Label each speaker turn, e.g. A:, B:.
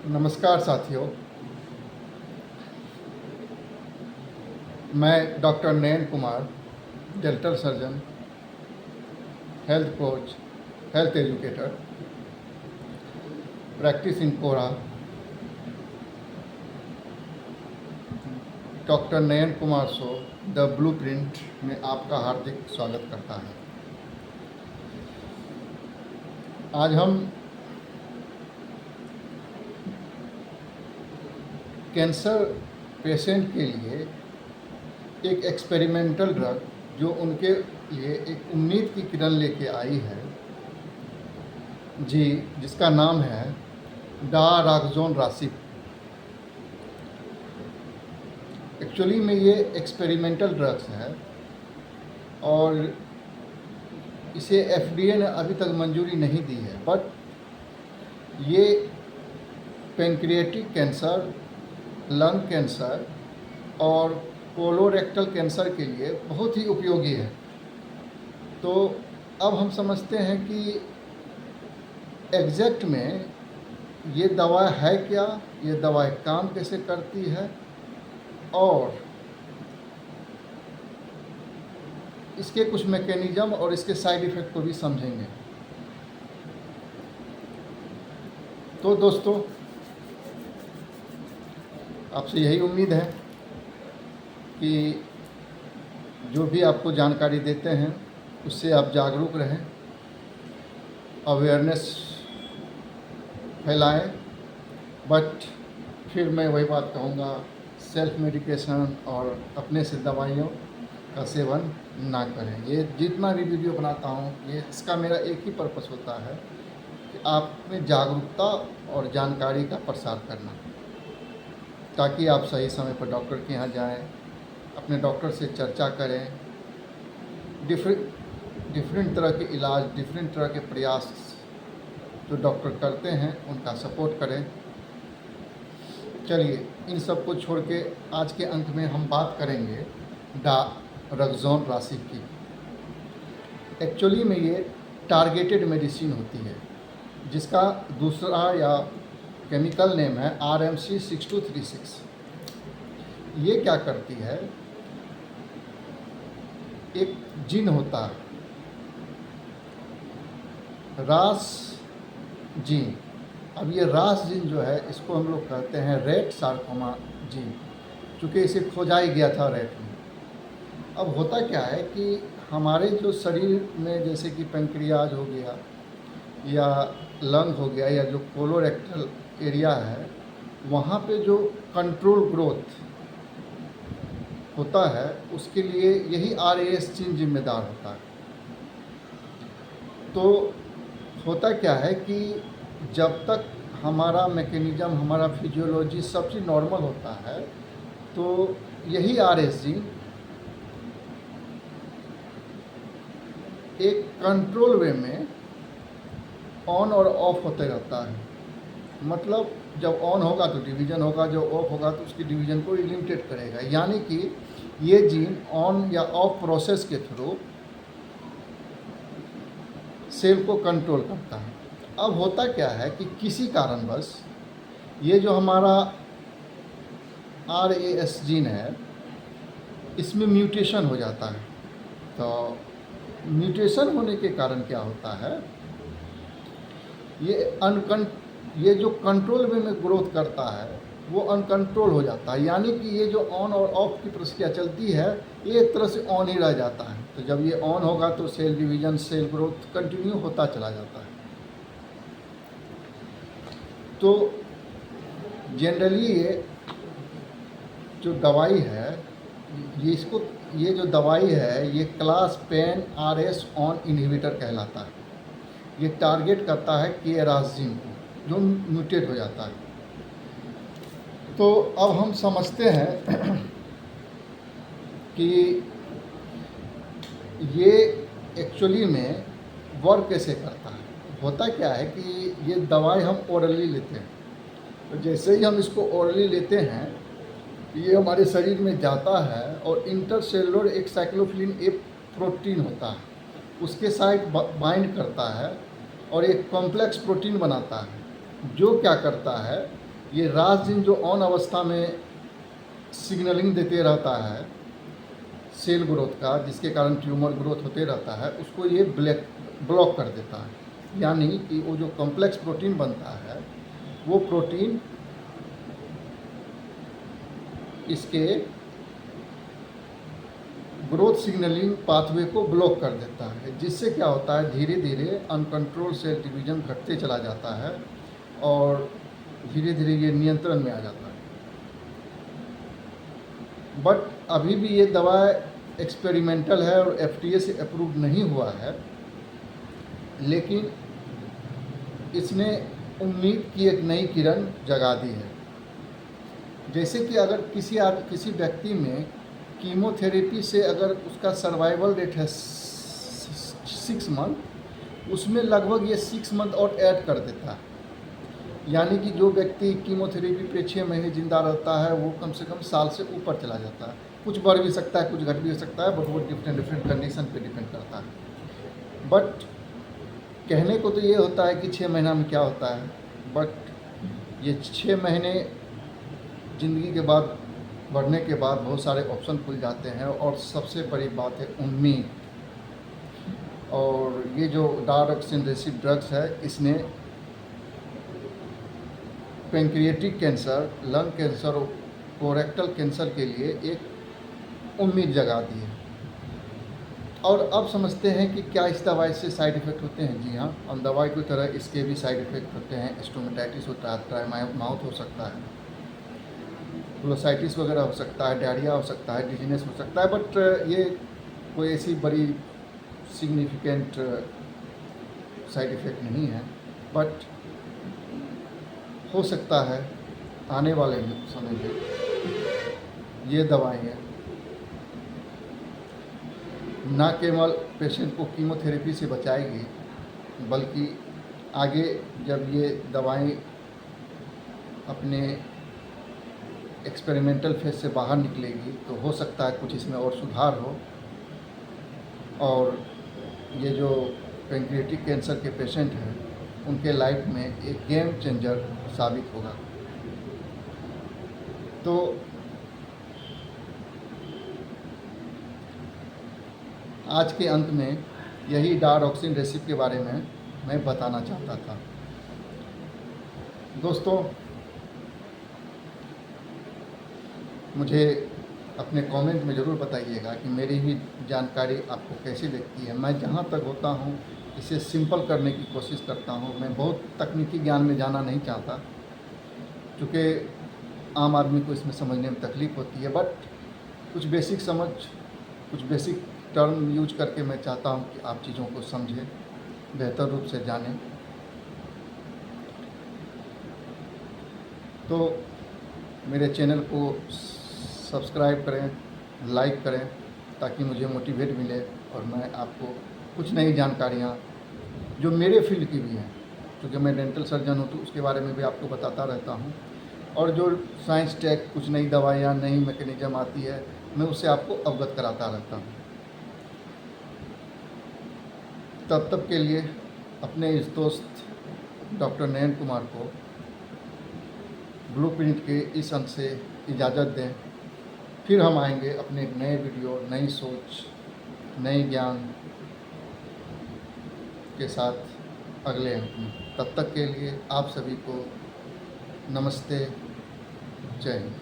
A: नमस्कार साथियों, मैं doctor Nayan Kumar, dental surgeon, health coach, health educator, practice in Kora, doctor Nayan Kumar show the blueprint में आपका हार्दिक स्वागत करता है। आज हम कैंसर पेशेंट के लिए एक एक्सपेरिमेंटल ड्रग जो उनके लिए एक उम्मीद की किरण लेके आई है जी, जिसका नाम है डाराक्सोन-रासिप। एक्चुअली में ये एक्सपेरिमेंटल ड्रग्स है और इसे FDA ने अभी तक मंजूरी नहीं दी है, बट ये पेनक्रिएटिक कैंसर, लंग कैंसर और कोलोरेक्टल कैंसर के लिए बहुत ही उपयोगी है। तो अब हम समझते हैं कि एग्जैक्ट में ये दवा है क्या, ये दवा काम कैसे करती है और इसके कुछ मैकेनिज्म और इसके साइड इफ़ेक्ट को भी समझेंगे। तो दोस्तों, आपसे यही उम्मीद है कि जो भी आपको जानकारी देते हैं उससे आप जागरूक रहें, अवेयरनेस फैलाएं। बट फिर मैं वही बात कहूँगा, सेल्फ मेडिकेशन और अपने से दवाइयों का सेवन ना करें। ये जितना भी वीडियो बनाता हूँ, ये इसका मेरा एक ही पर्पस होता है कि आप में जागरूकता और जानकारी का प्रसार करना, ताकि आप सही समय पर डॉक्टर के यहाँ जाएं, अपने डॉक्टर से चर्चा करें, डिफरेंट तरह के इलाज, डिफरेंट तरह के प्रयास जो डॉक्टर करते हैं उनका सपोर्ट करें। चलिए, इन सब को छोड़ के आज के अंक में हम बात करेंगे डाराक्सोन-रासिप की। एक्चुअली में ये टारगेटेड मेडिसिन होती है, जिसका दूसरा या केमिकल नेम है RMC-6236। ये क्या करती है, एक जीन होता है रास जीन। अब ये रास जीन जो है, इसको हम लोग कहते हैं रेट सार्कोमा जीन, चूँकि इसे खोजा ही गया था रेट में। अब होता क्या है कि हमारे जो शरीर में, जैसे कि पेनक्रियाज हो गया या लंग हो गया या जो कोलोरेक्टल एरिया है, वहाँ पे जो कंट्रोल ग्रोथ होता है उसके लिए यही RAS जीन जिम्मेदार होता है। तो होता क्या है कि जब तक हमारा मैकेनिज्म, हमारा फिजियोलॉजी सब चीज़ नॉर्मल होता है, तो यही RAS जीन एक कंट्रोल वे में ऑन और ऑफ होते रहता है। मतलब जब ऑन होगा तो डिवीज़न होगा, जब ऑफ होगा तो उसकी डिवीज़न को लिमिटेड करेगा। यानी कि ये जीन ऑन या ऑफ प्रोसेस के थ्रू सेल को कंट्रोल करता है। अब होता क्या है कि किसी कारणवश ये जो हमारा RAS जीन है, इसमें म्यूटेशन हो जाता है। तो म्यूटेशन होने के कारण क्या होता है, ये जो कंट्रोल वे में ग्रोथ करता है वो अनकंट्रोल हो जाता है। यानी कि ये जो ऑन और ऑफ की प्रक्रिया चलती है, ये एक तरह से ऑन ही रह जाता है। तो जब ये ऑन होगा तो cell division, cell growth continue होता चला जाता है। तो जनरली ये जो दवाई है, ये जो दवाई है, ये क्लास 10 RS ऑन इनहिबिटर कहलाता है। ये टारगेट करता है KRAS जीन को, जो म्यूटेट हो जाता है। तो अब हम समझते हैं कि ये एक्चुअली में वर्क कैसे करता है। होता क्या है कि ये दवाई हम ओरली लेते हैं, तो जैसे ही हम इसको ओरली लेते हैं, ये हमारे शरीर में जाता है और इंटरसेलुलर एक साइक्लोफिलिन ए प्रोटीन होता है, उसके साथ बाइंड करता है और एक कॉम्प्लेक्स प्रोटीन बनाता है, जो क्या करता है ये रात दिन जो ऑन अवस्था में सिग्नलिंग देते रहता है सेल ग्रोथ का, जिसके कारण ट्यूमर ग्रोथ होते रहता है, उसको ये ब्लॉक कर देता है। यानी कि वो जो कॉम्प्लेक्स प्रोटीन बनता है वो प्रोटीन इसके ग्रोथ सिग्नलिंग पाथवे को ब्लॉक कर देता है, जिससे क्या होता है, धीरे धीरे अनकंट्रोल सेल डिवीजन घटते चला जाता है और धीरे धीरे ये नियंत्रण में आ जाता है। बट अभी भी ये दवा एक्सपेरिमेंटल है और FDA से अप्रूव नहीं हुआ है, लेकिन इसने उम्मीद की एक नई किरण जगा दी है। जैसे कि अगर किसी व्यक्ति में कीमोथेरेपी से अगर उसका सर्वाइवल रेट है 6 मंथ, उसमें लगभग ये 6 मंथ और ऐड कर देता है। यानी कि जो व्यक्ति कीमोथेरेपी पे 6 महीने जिंदा रहता है वो कम से कम साल से ऊपर चला जाता है। कुछ बढ़ भी सकता है, कुछ घट भी सकता है, बट वो डिफरेंट कंडीशन पे डिपेंड करता है। बट कहने को तो ये होता है कि 6 महीना में क्या होता है, बट ये 6 महीने ज़िंदगी के बाद बढ़ने के बाद बहुत सारे ऑप्शन खुल जाते हैं और सबसे बड़ी बात है उम्मीद। और ये जो डायऑक्सिन ड्रग्स है, इसने पेंक्रिएटिक कैंसर, लंग कैंसर और कोरेक्टल कैंसर के लिए एक उम्मीद जगा दी है। और अब समझते हैं कि क्या इस दवाई से साइड इफ़ेक्ट होते हैं। जी हाँ, हम दवाई की तरह इसके भी साइड इफ़ेक्ट होते हैं। स्टोमेटाइटिस होता है, ड्राई माउथ हो सकता है, ग्लोसाइटिस वगैरह हो सकता है, डायरिया हो सकता है, डिजीनेस हो सकता है। बट ये कोई ऐसी बड़ी सिग्निफिकेंट साइड इफ़ेक्ट नहीं है। बट हो सकता है आने वाले समय में ये दवाएं ना केवल पेशेंट को कीमोथेरेपी से बचाएगी, बल्कि आगे जब ये दवाएं अपने एक्सपेरिमेंटल फेज से बाहर निकलेगी तो हो सकता है कुछ इसमें और सुधार हो और ये जो पेंक्रिएटिक कैंसर के पेशेंट हैं उनके लाइफ में एक गेम चेंजर साबित होगा। तो आज के अंत में यही डायऑक्सिन रेसिपी के बारे में मैं बताना चाहता था। दोस्तों, मुझे अपने कमेंट में ज़रूर बताइएगा कि मेरी ही जानकारी आपको कैसी लगती है। मैं जहाँ तक होता हूँ इसे सिंपल करने की कोशिश करता हूँ। मैं बहुत तकनीकी ज्ञान में जाना नहीं चाहता, क्योंकि आम आदमी को इसमें समझने में तकलीफ़ होती है। बट कुछ बेसिक समझ, कुछ बेसिक टर्म यूज करके मैं चाहता हूँ कि आप चीज़ों को समझें, बेहतर रूप से जानें। तो मेरे चैनल को सब्सक्राइब करें, लाइक करें, ताकि मुझे मोटिवेट मिले और मैं आपको कुछ नई जानकारियाँ जो मेरे फील्ड की भी हैं, क्योंकि मैं डेंटल सर्जन हूँ तो उसके बारे में भी आपको बताता रहता हूँ। और जो साइंस टेक कुछ नई दवाइयाँ, नई मैकेनिज्म आती है, मैं उससे आपको अवगत कराता रहता हूँ। तब के लिए अपने इस दोस्त डॉक्टर नयन कुमार को ब्लूप्रिंट के इस अंक से इजाज़त दें। फिर हम आएंगे अपने एक नए वीडियो, नई सोच, नई ज्ञान के साथ अगले अंक में। तब तक के लिए आप सभी को नमस्ते, जय हिंद।